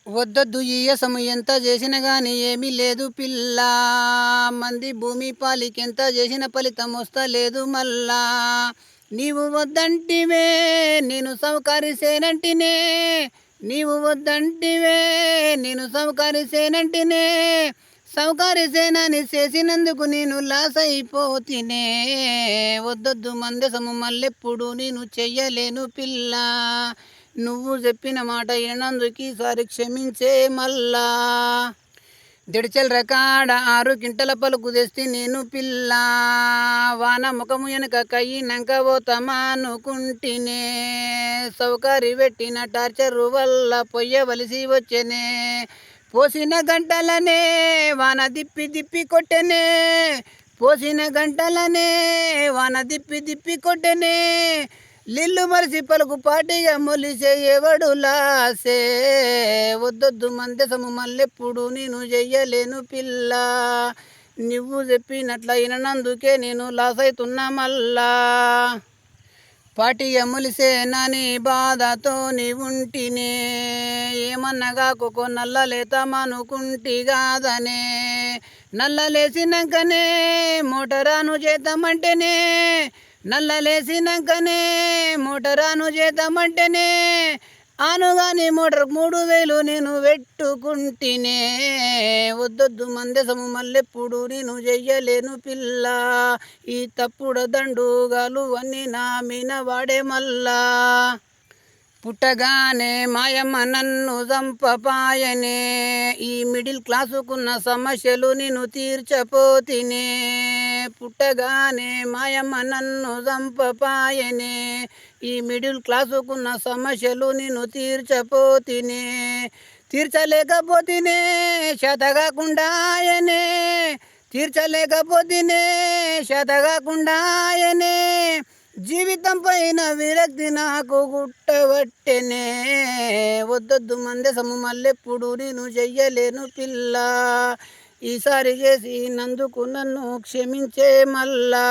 వద్దొద్దు ఈయసము ఎంత చేసిన గాని ఏమీ లేదు పిల్ల. మంది భూమి పాలికెంత చేసిన ఫలితం వస్తలేదు మళ్ళా. నీవు వద్దంటివే నేను సౌకర్యసేనంటినే, నీవు వద్దంటివే నేను సౌకర్యసేనంటినే. సౌకర్యసేనని చేసినందుకు నేను లాస్ అయిపోతినే. వద్దొద్దు మందసము మళ్ళెప్పుడు నేను చెయ్యలేను పిల్ల. నువ్వు చెప్పిన మాట వినందుకు ఈసారి క్షమించే మల్లా. దిడిచెల్ రకాడ 6 కింటల పలుకు తెస్తే నేను పిల్ల. వాన ముఖము వెనుక కయ్యినంక పోతామనుకుంటినే. సౌకర్య పెట్టిన టార్చరు వల్ల పొయ్యవలసి వచ్చేనే. పోసిన గంటలనే వాన దిప్పి దిప్పి కొట్టెనే, పోసిన గంటలనే వాన దిప్పి దిప్పి కొట్టెనే. లిల్లు మరిసి పలుకు పాటిగా మొలిసే ఎవడు లాసే. వద్దొద్దు మందసము మళ్ళెప్పుడు నేను చెయ్యలేను పిల్ల. నువ్వు చెప్పినట్ల వినందుకే నేను లాస్ అవుతున్నా మళ్ళా. పాటిగా మొలిసేనని బాధతో ఉంటినే. ఏమన్నగా కొకో నల్లలేతామనుకుంటి కాదనే. నల్లలేసినాకనే మోటరాను చేద్దామంటేనే, నల్లలేసినాకనే మోటరాను చేద్దామంటేనే. ఆనుగాని మోటార్ 3000 నేను పెట్టుకుంటినే. వద్దొద్దు మందసము మళ్ళెప్పుడు నేను చెయ్యలేను పిల్ల. ఈ తప్పుడు దండుగాలు అన్నీ నా మీన వాడే మల్లా. పుట్టగానే మాయమ్మ నన్ను చంపపాయనే. ఈ మిడిల్ క్లాసుకున్న సమస్యలు నేను తీర్చపోతినే. పుట్టగానే మాయమ్మ నన్ను చంపపాయనే. ఈ మిడిల్ క్లాసుకున్న సమస్యలు నేను తీర్చపోతినే. తీర్చలేకపోతినే శతగాకుండా ఆయనే, తీర్చలేకపోతినే శతగాకుండా ఆయనే. జీవితం పైన విరక్తి నాకు గుట్టబట్టెనే. వద్దొద్దు మందసము మళ్ళెప్పుడు నేను చెయ్యలేను పిల్ల. ఈసారి చేసి నందుకు నన్ను క్షమించే మల్లా.